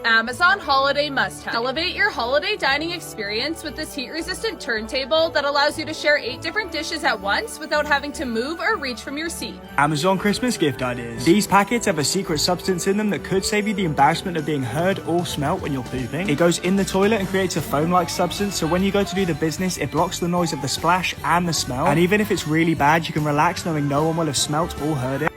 Amazon holiday must-have. Elevate your holiday dining experience with this heat-resistant turntable that allows you to share 8 different dishes at once without having to move or reach from your seat. Amazon Christmas gift ideas. These packets have a secret substance in them that could save you the embarrassment of being heard or smelt when you're pooping. It goes in the toilet and creates a foam-like substance, so when you go to do the business, it blocks the noise of the splash and the smell. And even if it's really bad, you can relax knowing no one will have smelt or heard it.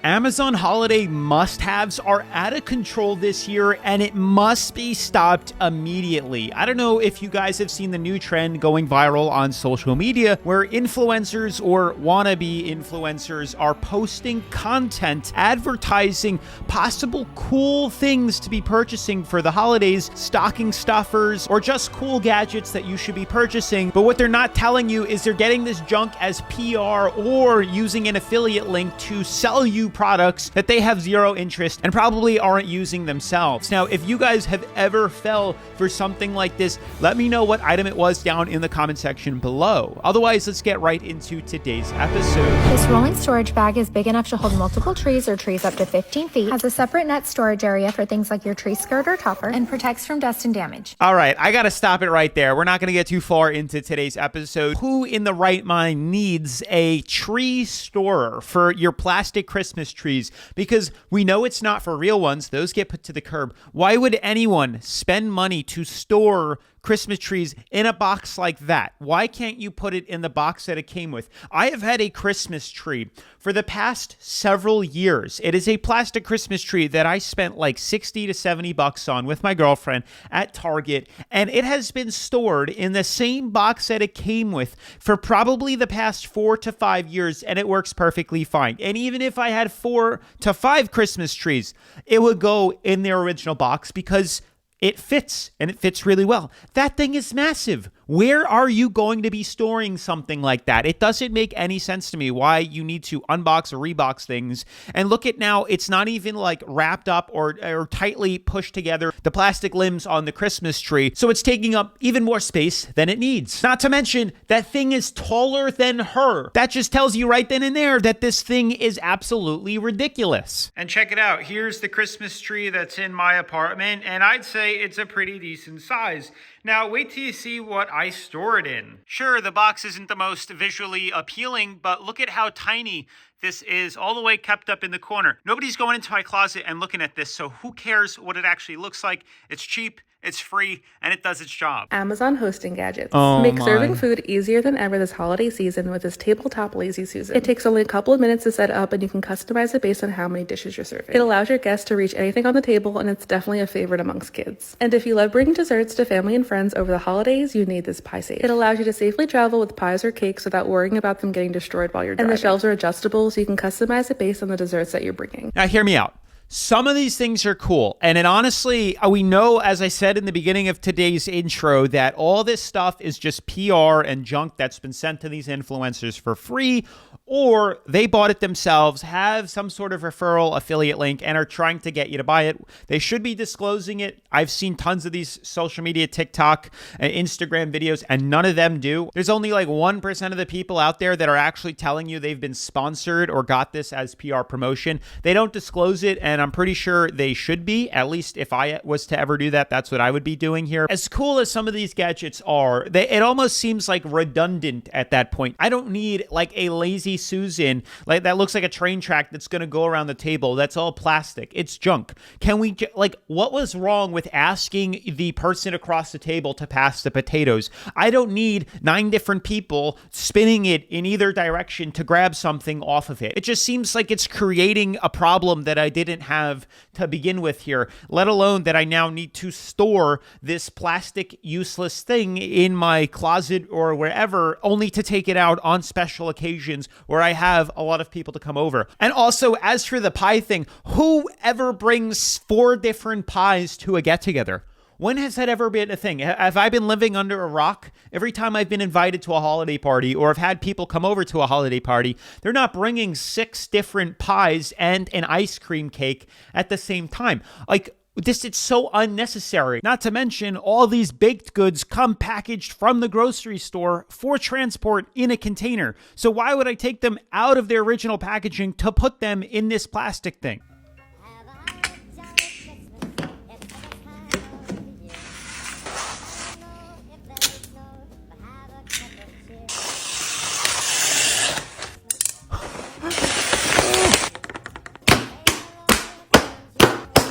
Amazon holiday must-haves are out of control this year, and it must be stopped immediately. I don't know if you guys have seen the new trend going viral on social media where influencers or wannabe influencers are posting content advertising possible cool things to be purchasing for the holidays, stocking stuffers, or just cool gadgets that you should be purchasing. But what they're not telling you is they're getting this junk as PR or using an affiliate link to sell you products that they have zero interest and probably aren't using themselves. Now, if you guys have ever fell for something like this, let me know what item it was down in the comment section below. Otherwise, let's get right into today's episode. This rolling storage bag is big enough to hold multiple trees or trees up to 15 feet, has a separate net storage area for things like your tree skirt or topper, and protects from dust and damage. All right, I gotta stop it right there. We're not gonna get too far into today's episode. Who in the right mind needs a tree storer for your plastic Christmas trees? Because we know it's not for real ones. Those get put to the curb. Why would anyone spend money to store Christmas trees in a box like that? Why can't you put it in the box that it came with? I have had a Christmas tree for the past several years. It is a plastic Christmas tree that I spent like 60 to 70 bucks on with my girlfriend at Target, and it has been stored in the same box that it came with for probably the past 4 to 5 years, and it works perfectly fine. And even if I had 4 to 5 Christmas trees, it would go in their original box because it fits, and it fits really well. That thing is massive. Where are you going to be storing something like that? It doesn't make any sense to me why you need to unbox or rebox things. And look at now, it's not even like wrapped up or tightly pushed together, the plastic limbs on the Christmas tree. So it's taking up even more space than it needs. Not to mention, that thing is taller than her. That just tells you right then and there that this thing is absolutely ridiculous. And check it out. Here's the Christmas tree that's in my apartment, and I'd say it's a pretty decent size. Now, wait till you see what I store it in. Sure, the box isn't the most visually appealing, but look at how tiny this is, all the way kept up in the corner. Nobody's going into my closet and looking at this, so who cares what it actually looks like? It's cheap, it's free, and it does its job. Amazon hosting gadgets. Oh Make my. serving food easier than ever this holiday season with this tabletop Lazy Susan. It takes only a couple of minutes to set up, and you can customize it based on how many dishes you're serving. It allows your guests to reach anything on the table, and it's definitely a favorite amongst kids. And if you love bringing desserts to family and friends over the holidays, you need this pie safe. It allows you to safely travel with pies or cakes without worrying about them getting destroyed while you're driving. And the shelves are adjustable, so you can customize it based on the desserts that you're bringing. Now, hear me out. Some of these things are cool. And honestly, we know, as I said in the beginning of today's intro, that all this stuff is just PR and junk that's been sent to these influencers for free, or they bought it themselves, have some sort of referral affiliate link, and are trying to get you to buy it. They should be disclosing it. I've seen tons of these social media, TikTok, and Instagram videos, and none of them do. There's only like 1% of the people out there that are actually telling you they've been sponsored or got this as PR promotion. They don't disclose it, and I'm pretty sure they should be. At least if I was to ever do that, that's what I would be doing here. As cool as some of these gadgets are, it almost seems like redundant at that point. I don't need like a Lazy Susan like that looks like a train track that's going to go around the table. That's all plastic. It's junk. Can we like, what was wrong with asking the person across the table to pass the potatoes? I don't need 9 different people spinning it in either direction to grab something off of it. It just seems like it's creating a problem that I didn't have to begin with here, let alone that I now need to store this plastic useless thing in my closet or wherever, only to take it out on special occasions where I have a lot of people to come over. And also, as for the pie thing, who ever brings 4 different pies to a get-together? When has that ever been a thing? Have I been living under a rock? Every time I've been invited to a holiday party or have had people come over to a holiday party, they're not bringing 6 different pies and an ice cream cake at the same time. Like, it's so unnecessary. Not to mention, all these baked goods come packaged from the grocery store for transport in a container. So why would I take them out of their original packaging to put them in this plastic thing?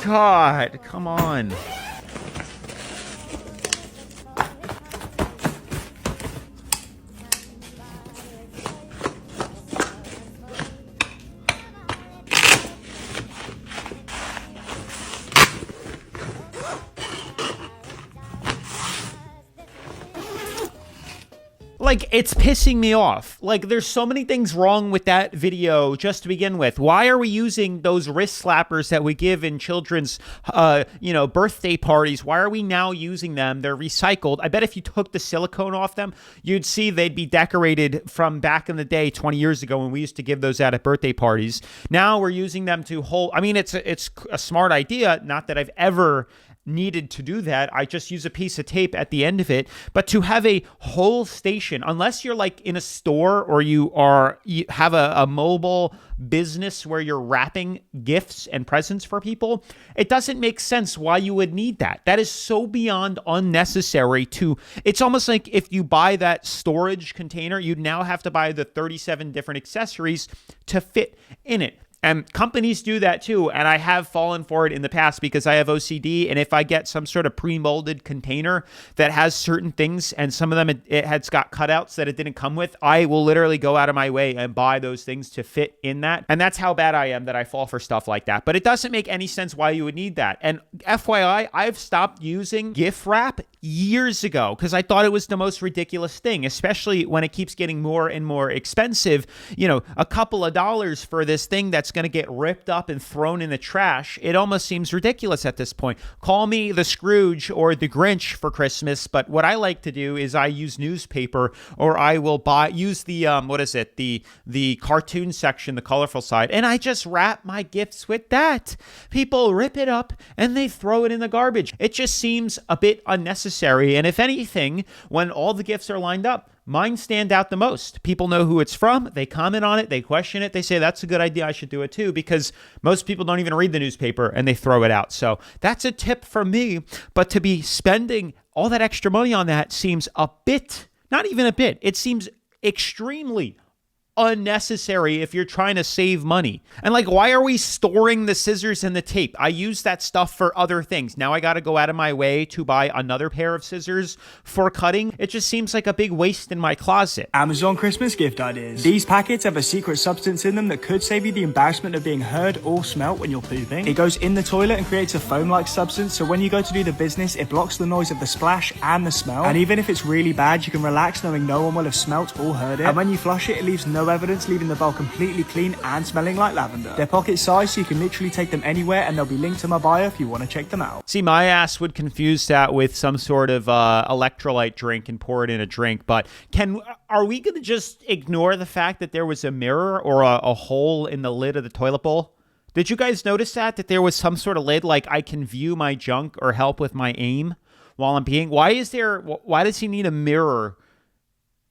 God, come on. Like, it's pissing me off. Like, there's so many things wrong with that video just to begin with. Why are we using those wrist slappers that we give in children's, birthday parties? Why are we now using them? They're recycled. I bet if you took the silicone off them, you'd see they'd be decorated from back in the day, 20 years ago, when we used to give those out at birthday parties. Now we're using them to hold. I mean, it's a smart idea. Not that I've ever needed to do that. I just use a piece of tape at the end of it. But to have a whole station, unless you're like in a store or you have a mobile business where you're wrapping gifts and presents for people, it doesn't make sense why you would need that. That is so beyond unnecessary. It's almost like if you buy that storage container, you now have to buy the 37 different accessories to fit in it. And companies do that too, and I have fallen for it in the past because I have OCD, and if I get some sort of pre-molded container that has certain things, and some of them it has got cutouts that it didn't come with, I will literally go out of my way and buy those things to fit in that. And that's how bad I am that I fall for stuff like that. But it doesn't make any sense why you would need that. And FYI, I've stopped using gift wrap years ago because I thought it was the most ridiculous thing, especially when it keeps getting more and more expensive. A couple of dollars for this thing that's going to get ripped up and thrown in the trash. It almost seems ridiculous at this point. Call me the Scrooge or the Grinch for Christmas, but what I like to do is I use newspaper, or I will use the the cartoon section, the colorful side, and I just wrap my gifts with that. People rip it up and they throw it in the garbage. It just seems a bit unnecessary, and if anything, when all the gifts are lined up, mine stand out the most. People know who it's from. They comment on it. They question it. They say, that's a good idea. I should do it too, because most people don't even read the newspaper and they throw it out. So that's a tip from me. But to be spending all that extra money on that seems a bit, not even a bit, it seems extremely unnecessary if you're trying to save money. And like, why are we storing the scissors and the tape? I use that stuff for other things. Now I got to go out of my way to buy another pair of scissors for cutting. It just seems like a big waste in my closet. Amazon Christmas gift ideas. These packets have a secret substance in them that could save you the embarrassment of being heard or smelt when you're pooping. It goes in the toilet and creates a foam-like substance, so when you go to do the business, it blocks the noise of the splash and the smell. And even if it's really bad, you can relax knowing no one will have smelt or heard it. And when you flush it, it leaves no evidence, leaving the bowl completely clean and smelling like lavender. They're pocket sized, so you can literally take them anywhere, and they'll be linked to my bio if you want to check them out. See, my ass would confuse that with some sort of electrolyte drink and pour it in a drink, but are we going to just ignore the fact that there was a mirror or a hole in the lid of the toilet bowl? Did you guys notice that there was some sort of lid, like I can view my junk or help with my aim while I'm peeing? Why does he need a mirror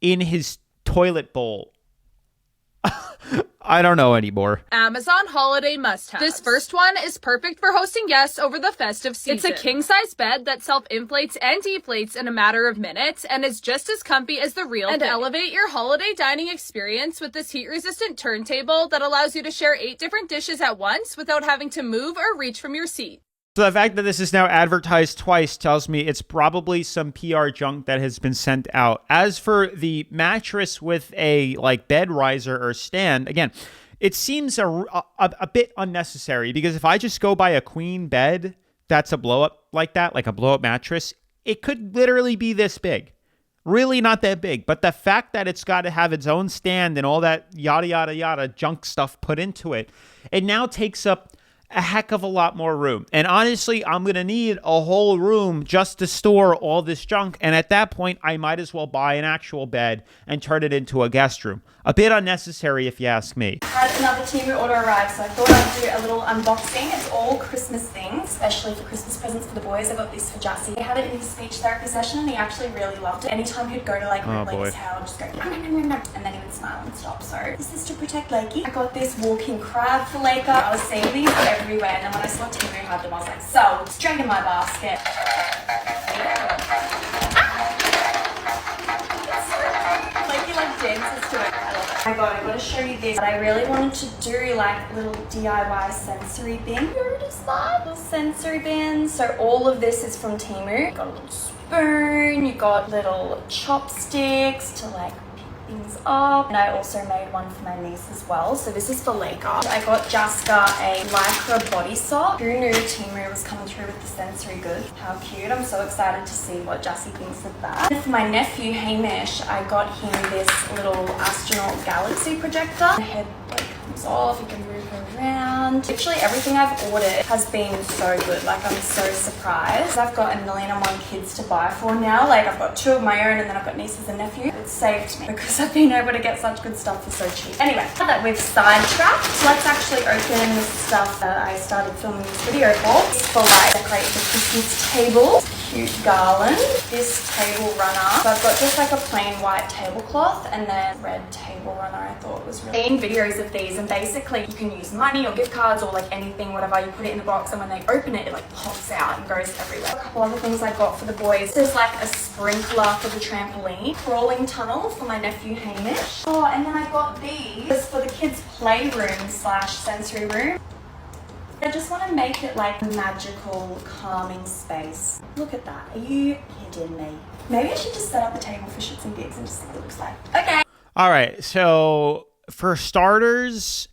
in his toilet bowl? I don't know anymore. Amazon holiday must-haves. This first one is perfect for hosting guests over the festive season. It's a king-size bed that self-inflates and deflates in a matter of minutes and is just as comfy as the real thing. Elevate your holiday dining experience with this heat-resistant turntable that allows you to share 8 different dishes at once without having to move or reach from your seat. So the fact that this is now advertised twice tells me it's probably some PR junk that has been sent out. As for the mattress with a bed riser or stand, again, it seems a bit unnecessary, because if I just go buy a queen bed that's a blow-up like that, like a blow-up mattress, it could literally be this big. Really not that big. But the fact that it's got to have its own stand and all that yada, yada, yada junk stuff put into it, it now takes up a heck of a lot more room. And honestly, I'm going to need a whole room just to store all this junk. And at that point, I might as well buy an actual bed and turn it into a guest room. A bit unnecessary if you ask me. Had another Temu order arrive, so I thought I'd do a little unboxing. It's all Christmas things, especially for Christmas presents for the boys. I got this for Jassy. He had it in his speech therapy session and he actually really loved it. Anytime he'd go to like Lake's house, just go nom, nom, nom, nom, and then he would smile and stop. So this is to protect Lakey. I got this walking crab for Laker. I was seeing these everywhere, and then when I saw Temu had them, I was like, so straight in my basket. Lakey like dances to it. I love it. Oh my god, I gotta show you this. But I really wanted to do like little DIY sensory bin. Notice that? Little sensory bin. So all of this is from Temu. You got a little spoon, you got little chopsticks to like things up, and I also made one for my niece as well. So this is for Laker. I got Jaska a lycra body sock. Who knew Temu was coming through with the sensory goods? How cute. I'm so excited to see what Jassy thinks of that. And for my nephew Hamish, I got him this little astronaut galaxy projector. The head like comes off, you can move it around. Literally everything I've ordered has been so good. Like I'm so surprised. I've got 1,000,001 kids to buy for now. Like I've got 2 of my own and then I've got nieces and nephews. It saved me because I've been able to get such good stuff for so cheap. Anyway, now that we've sidetracked, let's actually open the stuff that I started filming this video for. It's for like decorate the Christmas table. Cute garland. This table runner. So I've got just like a plain white tablecloth and then red table runner. I thought was really seen videos of these, and basically you can use money or gift cards or like anything, whatever. You put it in the box and when they open it, it like pops out and goes everywhere. A couple other things I got for the boys. There's like a sprinkler for the trampoline, crawling tunnel for my nephew Hamish. Oh, and then I got these for the kids' playroom / sensory room. I just want to make it like a magical, calming space. Look at that. Are you kidding me? Maybe I should just set up the table for shits and gigs and just see what it looks like. Okay. All right. So for starters,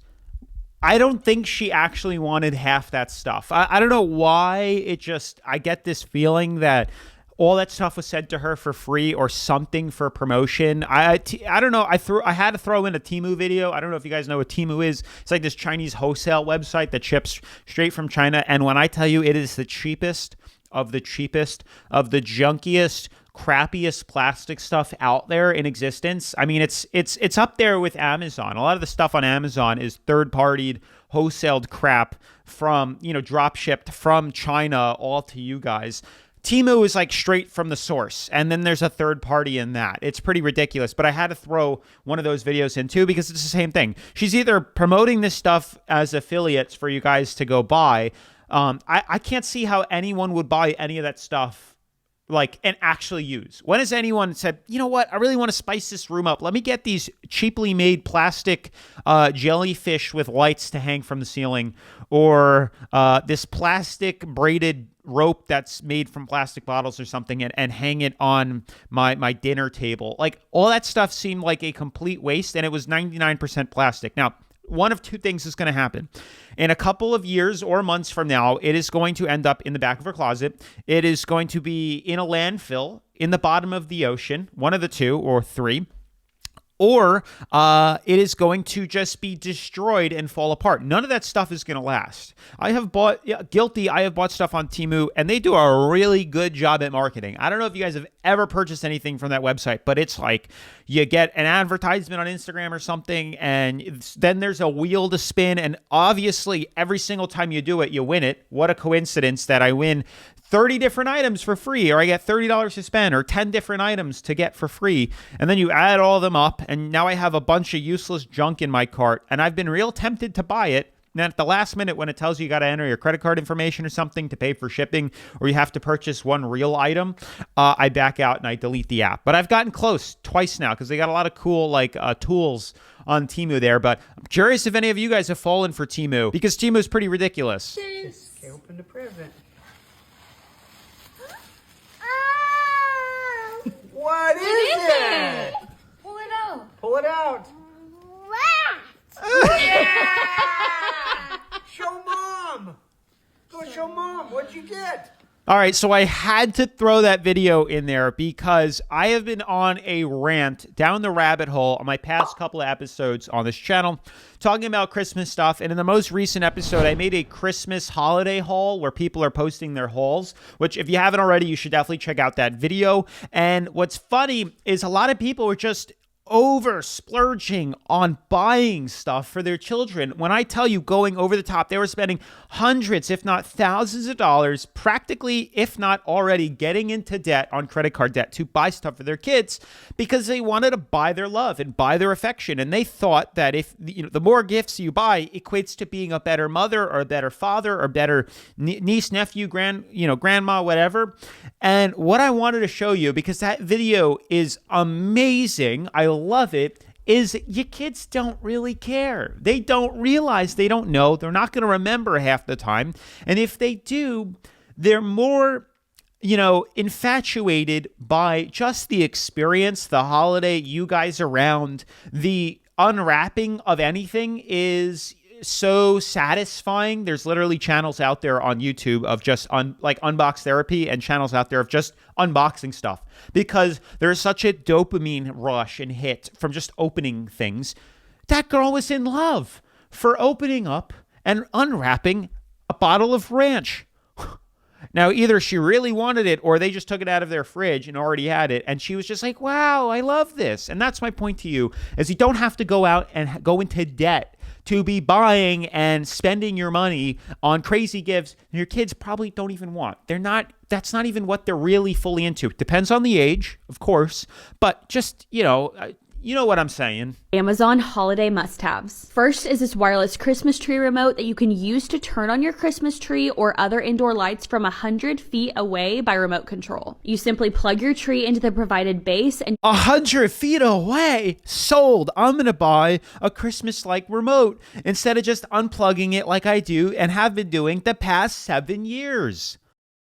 I don't think she actually wanted half that stuff. I don't know why I get this feeling that all that stuff was sent to her for free or something for promotion. I don't know. I had to throw in a Temu video. I don't know if you guys know what Temu is. It's like this Chinese wholesale website that ships straight from China. And when I tell you it is the cheapest of the junkiest, crappiest plastic stuff out there in existence. I mean, it's up there with Amazon. A lot of the stuff on Amazon is third-partied, wholesaled crap from, drop shipped from China all to you guys. Temu is like straight from the source, and then there's a third party in that. It's pretty ridiculous, but I had to throw one of those videos in too because it's the same thing. She's either promoting this stuff as affiliates for you guys to go buy. I can't see how anyone would buy any of that stuff and actually use. When has anyone said, you know what, I really want to spice this room up. Let me get these cheaply made plastic jellyfish with lights to hang from the ceiling, or this plastic braided rope that's made from plastic bottles or something and hang it on my dinner table. Like all that stuff seemed like a complete waste, and it was 99% plastic. Now, one of two things is going to happen. In a couple of years or months from now, it is going to end up in the back of her closet. It is going to be in a landfill in the bottom of the ocean, one of the two or three. Or it is going to just be destroyed and fall apart. None of that stuff is going to last. I have bought stuff on Temu, and they do a really good job at marketing. I don't know if you guys have ever purchased anything from that website, but it's like you get an advertisement on Instagram or something, and then there's a wheel to spin, and obviously every single time you do it, you win it. What a coincidence that I win 30 different items for free, or I get $30 to spend, or 10 different items to get for free. And then you add all of them up, and now I have a bunch of useless junk in my cart, and I've been real tempted to buy it. And then at the last minute, when it tells you got to enter your credit card information or something to pay for shipping, or you have to purchase one real item, I back out and I delete the app. But I've gotten close twice now because they got a lot of cool tools on Temu there. But I'm curious if any of you guys have fallen for Temu, because Temu is pretty ridiculous. Just open the present. What is it? Pull it out. Pull it out. Yeah! Show mom. Go show mom. What'd you get? All right, so I had to throw that video in there because I have been on a rant down the rabbit hole on my past couple of episodes on this channel talking about Christmas stuff. And in the most recent episode, I made a Christmas holiday haul where people are posting their hauls, which if you haven't already, you should definitely check out that video. And what's funny is a lot of people were just over splurging on buying stuff for their children. When I tell you going over the top, they were spending hundreds, if not thousands of dollars, practically, if not already getting into debt on credit card debt to buy stuff for their kids because they wanted to buy their love and buy their affection. And they thought that if the more gifts you buy equates to being a better mother or a better father or better niece, nephew, grandma, whatever. And what I wanted to show you, because that video is amazing, I love it, is your kids don't really care. They don't realize, they don't know, they're not going to remember half the time. And if they do, they're more, infatuated by just the experience, the holiday, you guys around. The unwrapping of anything is so satisfying. There's literally channels out there on YouTube of just unbox therapy and channels out there of just unboxing stuff because there's such a dopamine rush and hit from just opening things. That girl was in love for opening up and unwrapping a bottle of ranch. Now, either she really wanted it or they just took it out of their fridge and already had it. And she was just like, wow, I love this. And that's my point to you, is you don't have to go out and go into debt to be buying and spending your money on crazy gifts your kids probably don't even want. That's not even what they're really fully into. It depends on the age, of course, but just, you know what I'm saying. Amazon holiday must-haves. First is this wireless Christmas tree remote that you can use to turn on your Christmas tree or other indoor lights from 100 feet away by remote control. You simply plug your tree into the provided base and 100 feet away. Sold. I'm going to buy a Christmas-like remote instead of just unplugging it like I do and have been doing the past 7 years.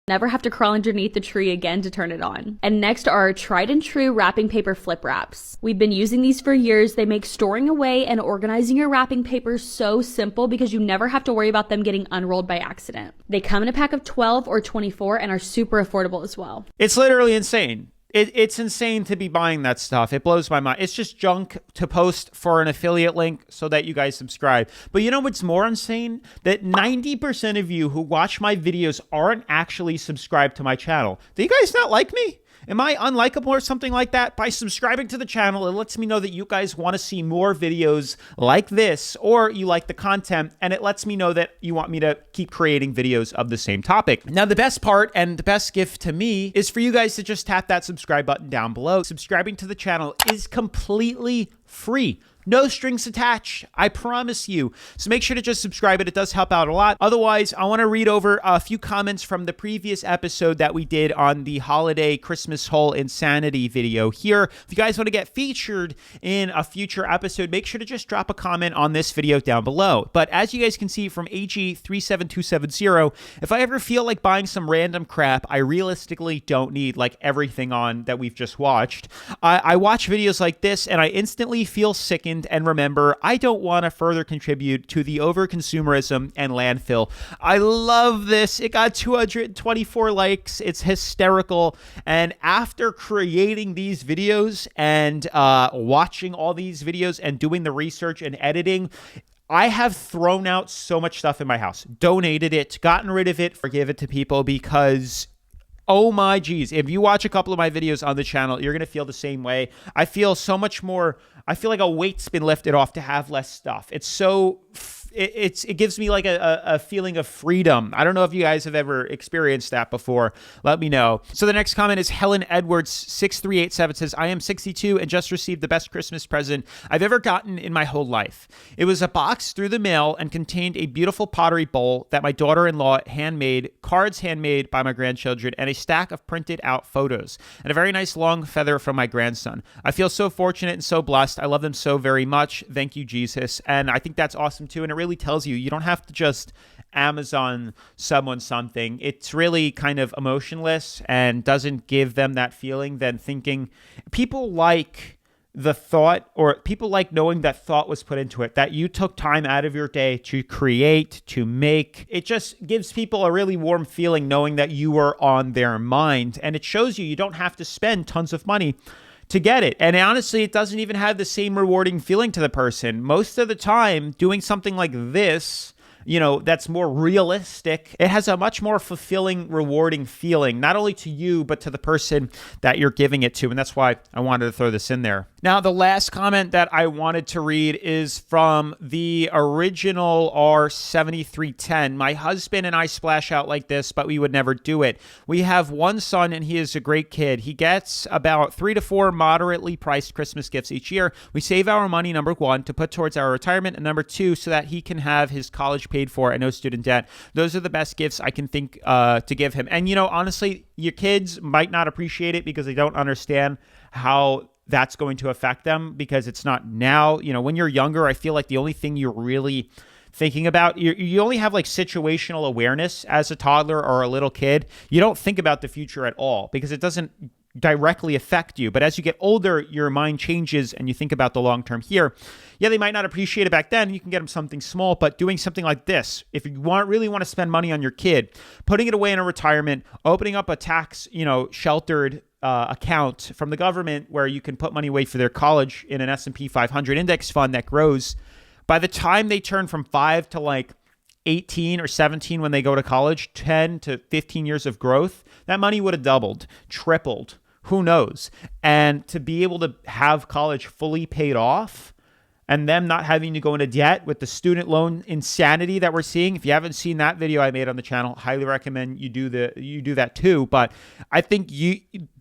Never have to crawl underneath the tree again to turn it on. And next are our tried and true wrapping paper flip wraps. We've been using these for years. They make storing away and organizing your wrapping paper so simple because you never have to worry about them getting unrolled by accident. They come in a pack of 12 or 24 and are super affordable as well. It's literally insane. It's insane to be buying that stuff. It blows my mind. It's just junk to post for an affiliate link so that you guys subscribe. But you know what's more insane? That 90% of you who watch my videos aren't actually subscribed to my channel. Do you guys not like me? Am I unlikable or something like that? By subscribing to the channel, it lets me know that you guys want to see more videos like this, or you like the content, and it lets me know that you want me to keep creating videos of the same topic. Now, the best part and the best gift to me is for you guys to just tap that subscribe button down below. Subscribing to the channel is completely free. No strings attached, I promise you. So make sure to just subscribe. It does help out a lot. Otherwise, I want to read over a few comments from the previous episode that we did on the holiday Christmas haul insanity video here. If you guys want to get featured in a future episode, make sure to just drop a comment on this video down below. But as you guys can see from AG37270, if I ever feel like buying some random crap, I realistically don't need like everything on that we've just watched. I watch videos like this and I instantly feel sickened and remember, I don't want to further contribute to the over-consumerism and landfill. I love this. It got 224 likes. It's hysterical. And after creating these videos and watching all these videos and doing the research and editing, I have thrown out so much stuff in my house, donated it, gotten rid of it, forgive it to people because oh my geez, if you watch a couple of my videos on the channel, you're going to feel the same way. I feel so much more, I feel like a weight's been lifted off to have less stuff. It's so, it gives me like a feeling of freedom. I don't know if you guys have ever experienced that before. Let me know. So the next comment is Helen Edwards 6387 says, I am 62 and just received the best Christmas present I've ever gotten in my whole life. It was a box through the mail and contained a beautiful pottery bowl that my daughter-in-law handmade, cards handmade by my grandchildren, and a stack of printed out photos, and a very nice long feather from my grandson. I feel so fortunate and so blessed. I love them so very much. Thank you, Jesus. And I think that's awesome too. And it really tells you don't have to just Amazon someone something. It's really kind of emotionless and doesn't give them that feeling. Then thinking people like the thought, or people like knowing that thought was put into it, that you took time out of your day to create, to make. It just gives people a really warm feeling knowing that you were on their mind. And it shows you don't have to spend tons of money to get it. And honestly, it doesn't even have the same rewarding feeling to the person. Most of the time, doing something like this, that's more realistic, it has a much more fulfilling, rewarding feeling, not only to you, but to the person that you're giving it to. And that's why I wanted to throw this in there. Now, the last comment that I wanted to read is from the original R7310. My husband and I splash out like this, but we would never do it. We have one son and he is a great kid. He gets about 3 to 4 moderately priced Christmas gifts each year. We save our money, number one, to put towards our retirement, and number two, so that he can have his college paid for and no student debt. Those are the best gifts I can think to give him. And, honestly, your kids might not appreciate it because they don't understand how that's going to affect them, because it's not now. When you're younger, I feel like the only thing you're really thinking about, you only have like situational awareness as a toddler or a little kid. You don't think about the future at all because it doesn't directly affect you. But as you get older, your mind changes and you think about the long term here. Yeah, they might not appreciate it back then. You can get them something small, but doing something like this, if you really want to spend money on your kid, putting it away in a retirement, opening up a tax, sheltered account from the government where you can put money away for their college in an S&P 500 index fund that grows. By the time they turn from 5 to like 18 or 17 when they go to college, 10 to 15 years of growth, that money would have doubled, tripled, who knows? And to be able to have college fully paid off and them not having to go into debt with the student loan insanity that we're seeing. If you haven't seen that video I made on the channel, highly recommend you do that too. But I think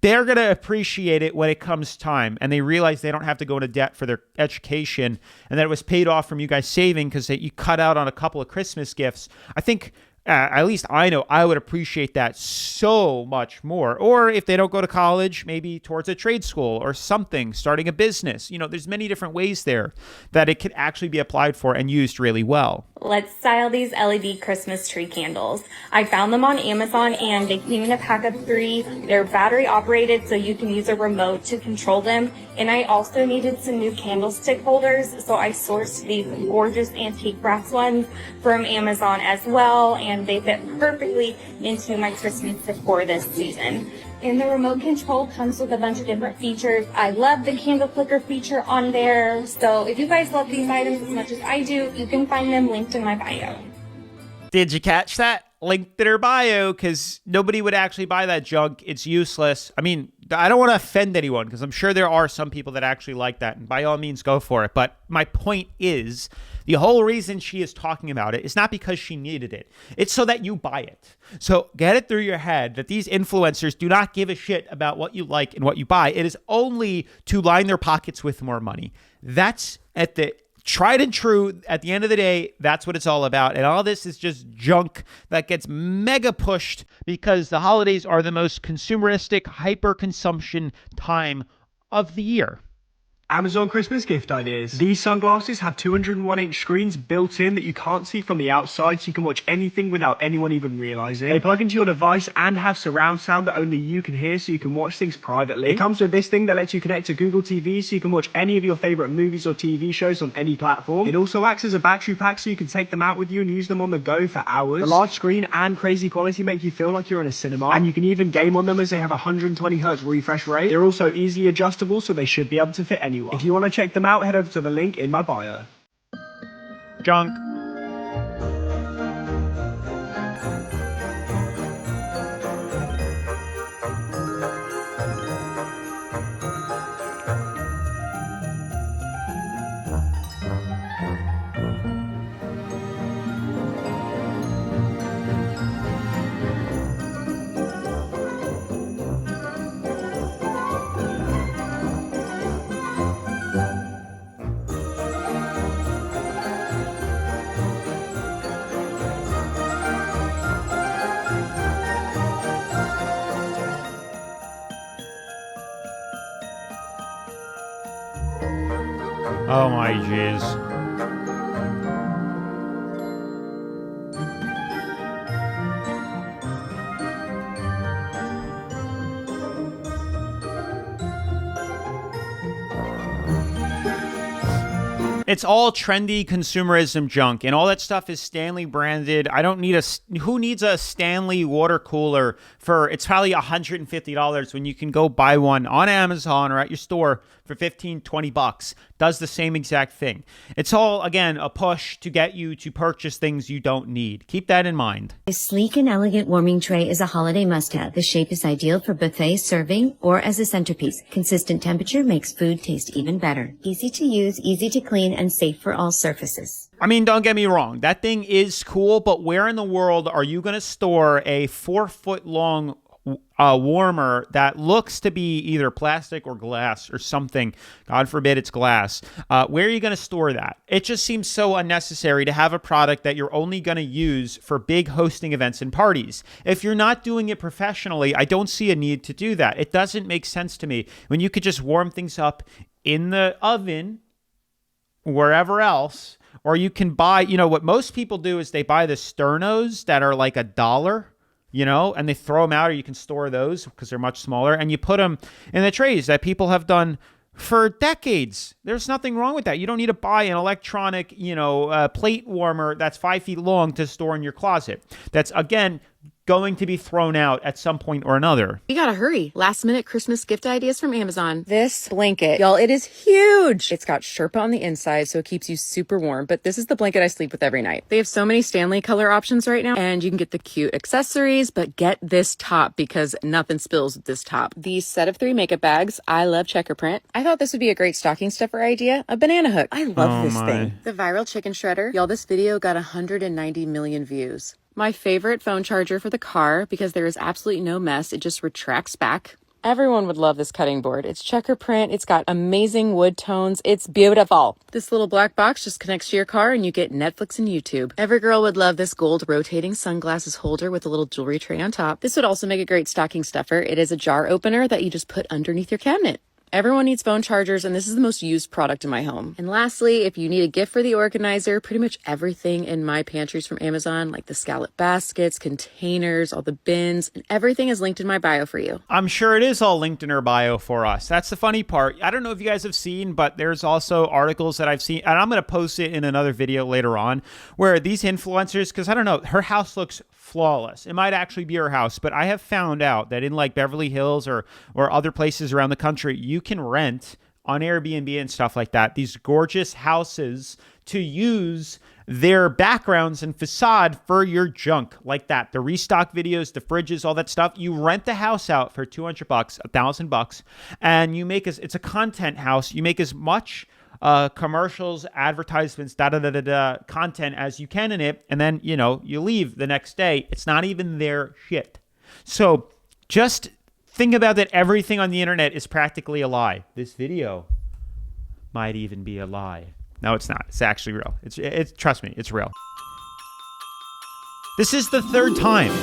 they're going to appreciate it when it comes time and they realize they don't have to go into debt for their education and that it was paid off from you guys saving because you cut out on a couple of Christmas gifts. I think at least I know I would appreciate that so much more. Or if they don't go to college, maybe towards a trade school or something, starting a business. There's many different ways there that it could actually be applied for and used really well. Let's style these LED Christmas tree candles. I found them on Amazon and they came in a pack of 3. They're battery operated, so you can use a remote to control them. And I also needed some new candlestick holders, so I sourced these gorgeous antique brass ones from Amazon as well, and they fit perfectly into my Christmas decor this season. And the remote control comes with a bunch of different features. I love the candle flicker feature on there. So if you guys love these items as much as I do, you can find them linked in my bio. Did you catch that? Linked in her bio, because nobody would actually buy that junk. It's useless. I mean, I don't want to offend anyone because I'm sure there are some people that actually like that, and by all means go for it. But my point is, the whole reason she is talking about it is not because she needed it. It's so that you buy it. So get it through your head that these influencers do not give a shit about what you like and what you buy. It is only to line their pockets with more money. That's at the tried and true. At the end of the day, that's what it's all about. And all this is just junk that gets mega pushed because the holidays are the most consumeristic, hyper consumption time of the year. Amazon Christmas gift ideas. These sunglasses have 201-inch screens built in that you can't see from the outside, so you can watch anything without anyone even realizing. They plug into your device and have surround sound that only you can hear, so you can watch things privately. It comes with this thing that lets you connect to Google TV, so you can watch any of your favorite movies or TV shows on any platform. It also acts as a battery pack, so you can take them out with you and use them on the go for hours. The large screen and crazy quality make you feel like you're in a cinema, and you can even game on them as they have a 120Hz refresh rate. They're also easily adjustable, so they should be able to fit anyone. If you want to check them out, head over to the link in my bio. Junk. Oh my jeez. It's all trendy consumerism junk, and all that stuff is Stanley branded. I don't need who needs a Stanley water cooler for, it's probably $150 when you can go buy one on Amazon or at your store for 15, 20 bucks. Does the same exact thing. It's all, again, a push to get you to purchase things you don't need. Keep that in mind. A sleek and elegant warming tray is a holiday must-have. The shape is ideal for buffet serving or as a centerpiece. Consistent temperature makes food taste even better. Easy to use, easy to clean, and safe for all surfaces. I mean, don't get me wrong. That thing is cool, but where in the world are you going to store a 4-foot-long warmer that looks to be either plastic or glass or something? God forbid it's glass. Where are you going to store that? It just seems so unnecessary to have a product that you're only going to use for big hosting events and parties. If you're not doing it professionally, I don't see a need to do that. It doesn't make sense to me when you could just warm things up in the oven, wherever else, or you can buy, what most people do is they buy the Sternos that are like $1, and they throw them out, or you can store those because they're much smaller, and you put them in the trays that people have done for decades. There's nothing wrong with that. You don't need to buy an electronic, plate warmer that's 5 feet long to store in your closet. That's, again, going to be thrown out at some point or another. You gotta hurry. Last minute Christmas gift ideas from Amazon. This blanket, y'all, it is huge. It's got Sherpa on the inside, so it keeps you super warm, but this is the blanket I sleep with every night. They have so many Stanley color options right now, and you can get the cute accessories, but get this top because nothing spills with this top. These set of 3 makeup bags. I love checker print. I thought this would be a great stocking stuffer idea. A banana hook. I love this thing. The viral chicken shredder. Y'all, this video got 190 million views. My favorite phone charger for the car because there is absolutely no mess. It just retracts back. Everyone would love this cutting board. It's checker print. It's got amazing wood tones. It's beautiful. This little black box just connects to your car and you get Netflix and YouTube. Every girl would love this gold rotating sunglasses holder with a little jewelry tray on top. This would also make a great stocking stuffer. It is a jar opener that you just put underneath your cabinet. Everyone needs phone chargers, and this is the most used product in my home. And lastly, if you need a gift for the organizer, pretty much everything in my pantries from Amazon, like the scallop baskets, containers, all the bins, and everything is linked in my bio for you. I'm sure it is all linked in her bio for us. That's the funny part. I don't know if you guys have seen, but there's also articles that I've seen, and I'm going to post it in another video later on, where these influencers, because I don't know, her house looks flawless. It might actually be her house, but I have found out that in like Beverly Hills or other places around the country, you can rent on Airbnb and stuff like that, these gorgeous houses to use their backgrounds and facade for your junk like that. The Restock videos, the fridges, all that stuff. You rent the house out for $200, $1,000, and you make it's a content house. You make as much commercials, advertisements, content as you can in it, and then you leave the next day. It's not even their shit. So just think about that. Everything on the internet is practically a lie. This video might even be a lie. No, it's not. It's actually real. It's trust me, it's real. This is the 3rd time.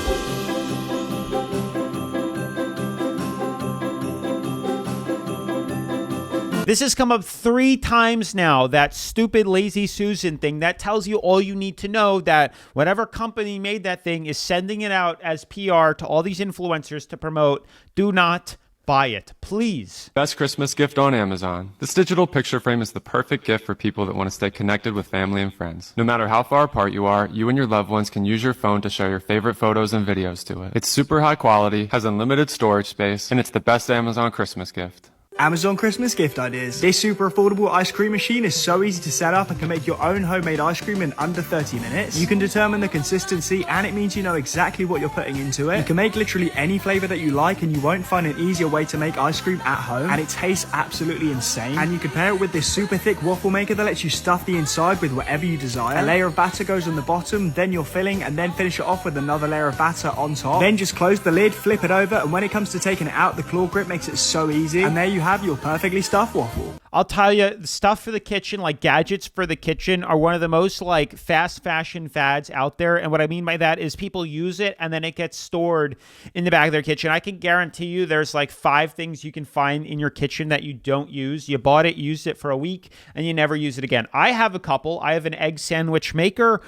This has come up 3 times now, that stupid Lazy Susan thing that tells you all you need to know, that whatever company made that thing is sending it out as PR to all these influencers to promote. Do not buy it, please. Best Christmas gift on Amazon. This digital picture frame is the perfect gift for people that want to stay connected with family and friends. No matter how far apart you are, you and your loved ones can use your phone to share your favorite photos and videos to it. It's super high quality, has unlimited storage space, and it's the best Amazon Christmas gift. Amazon Christmas gift ideas. This super affordable ice cream machine is so easy to set up and can make your own homemade ice cream in under 30 minutes. You can determine the consistency, and it means you know exactly what you're putting into it. You can make literally any flavor that you like, and you won't find an easier way to make ice cream at home, and it tastes absolutely insane. And you can pair it with this super thick waffle maker that lets you stuff the inside with whatever you desire. A layer of batter goes on the bottom, then your filling, and then finish it off with another layer of batter on top. Then just close the lid, flip it over, and when it comes to taking it out, the claw grip makes it so easy. And there you have your perfectly stuffed waffle. I'll tell you, the stuff for the kitchen, like gadgets for the kitchen, are one of the most like fast fashion fads out there. And what I mean by that is people use it and then it gets stored in the back of their kitchen. I can guarantee you there's like 5 things you can find in your kitchen that you don't use. You bought it, used it for a week, and you never use it again. I have a couple. I have an egg sandwich maker.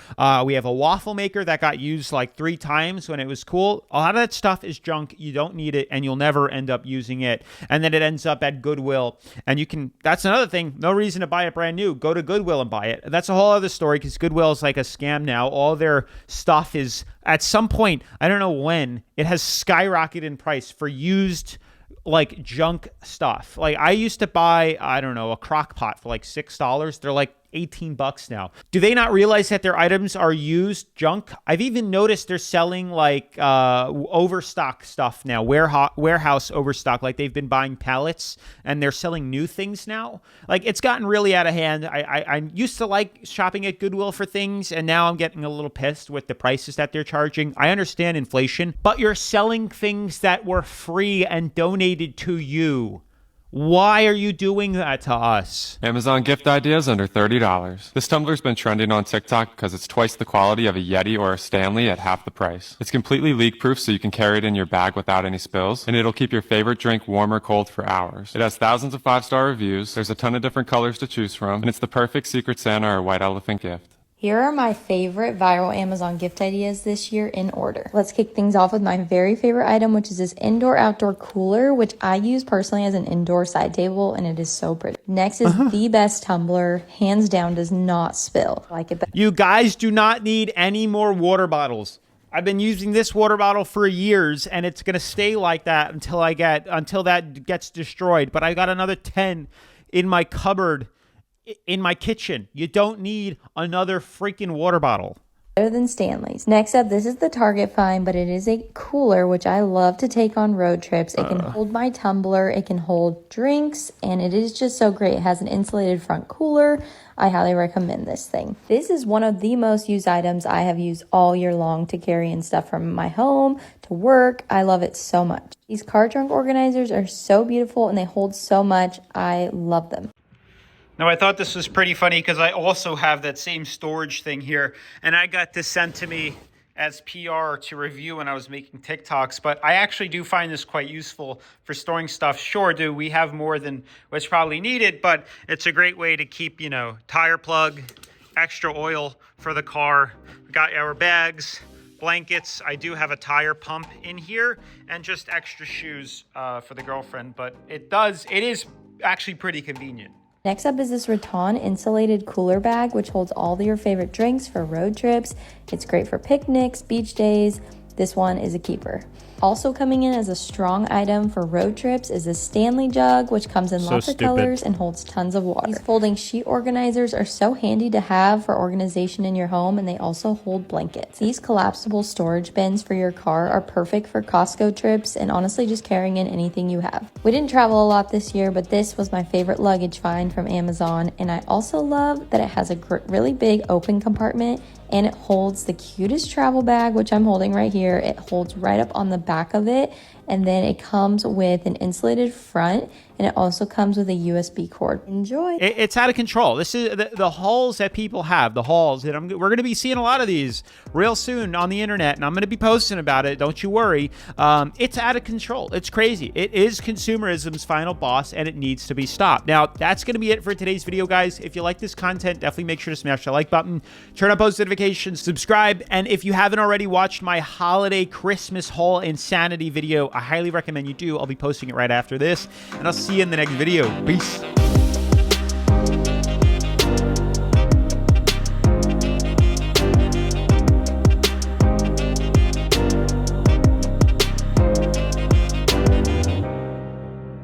We have a waffle maker that got used like 3 times when it was cool. A lot of that stuff is junk. You don't need it and you'll never end up using it. And then it ends up at Goodwill. And you can, that's That's another thing. No reason to buy it brand new. Go to Goodwill and buy it. That's a whole other story because Goodwill is like a scam now. All their stuff is, at some point, I don't know when, it has skyrocketed in price for used like junk stuff. Like I used to buy, I don't know, a crock pot for like $6. They're like $18 now. Do they not realize that their items are used junk? I've even noticed they're selling like overstock stuff now, warehouse overstock. Like they've been buying pallets and they're selling new things now. Like it's gotten really out of hand. I used to like shopping at Goodwill for things, and now I'm getting a little pissed with the prices that they're charging. I understand inflation, but you're selling things that were free and donated to you. Why are you doing that to us? Amazon gift ideas under $30. This tumbler's been trending on TikTok because it's twice the quality of a Yeti or a Stanley at half the price. It's completely leak-proof so you can carry it in your bag without any spills, and it'll keep your favorite drink warm or cold for hours. It has thousands of 5-star reviews, there's a ton of different colors to choose from, and it's the perfect Secret Santa or White Elephant gift. Here are my favorite viral Amazon gift ideas this year in order. Let's kick things off with my very favorite item, which is this indoor-outdoor cooler, which I use personally as an indoor side table, and it is so pretty. Next is the best tumbler, hands down, does not spill. Like it. You guys do not need any more water bottles. I've been using this water bottle for years, and it's gonna stay like that until that gets destroyed. But I got another 10 in my cupboard in my kitchen. You don't need another freaking water bottle. Better than Stanley's. Next up, this is the Target find, but it is a cooler, which I love to take on road trips. It can hold my tumbler, it can hold drinks, and it is just so great. It has an insulated front cooler. I highly recommend this thing. This is one of the most used items I have used all year long to carry in stuff from my home to work. I love it so much. These car trunk organizers are so beautiful and they hold so much. I love them. Now, I thought this was pretty funny because I also have that same storage thing here, and I got this sent to me as PR to review when I was making TikToks, but I actually do find this quite useful for storing stuff. Sure, do we have more than what's probably needed, but it's a great way to keep, you know, tire plug, extra oil for the car. We got our bags, blankets. I do have a tire pump in here, and just extra shoes for the girlfriend, but it is actually pretty convenient. Next up is this rattan insulated cooler bag, which holds all your favorite drinks for road trips. It's great for picnics, beach days. This one is a keeper. Also coming in as a strong item for road trips is a Stanley jug, which comes in lots of colors and holds tons of water. These folding sheet organizers are so handy to have for organization in your home, and they also hold blankets. These collapsible storage bins for your car are perfect for Costco trips and honestly just carrying in anything you have. We didn't travel a lot this year, but this was my favorite luggage find from Amazon, and I also love that it has a really big open compartment and it holds the cutest travel bag, which I'm holding right here. It holds right up on the back of it, and then it comes with an insulated front, and it also comes with a USB cord. Enjoy. It's out of control. This is the hauls that people have, the hauls, and we're going to be seeing a lot of these real soon on the internet, and I'm going to be posting about it. Don't you worry. It's out of control. It's crazy. It is consumerism's final boss, and it needs to be stopped. Now, that's going to be it for today's video, guys. If you like this content, definitely make sure to smash the like button, turn on post notifications, subscribe, and if you haven't already watched my holiday Christmas haul insanity video, I highly recommend you do. I'll be posting it right after this, and I'll see you in the next video. Peace.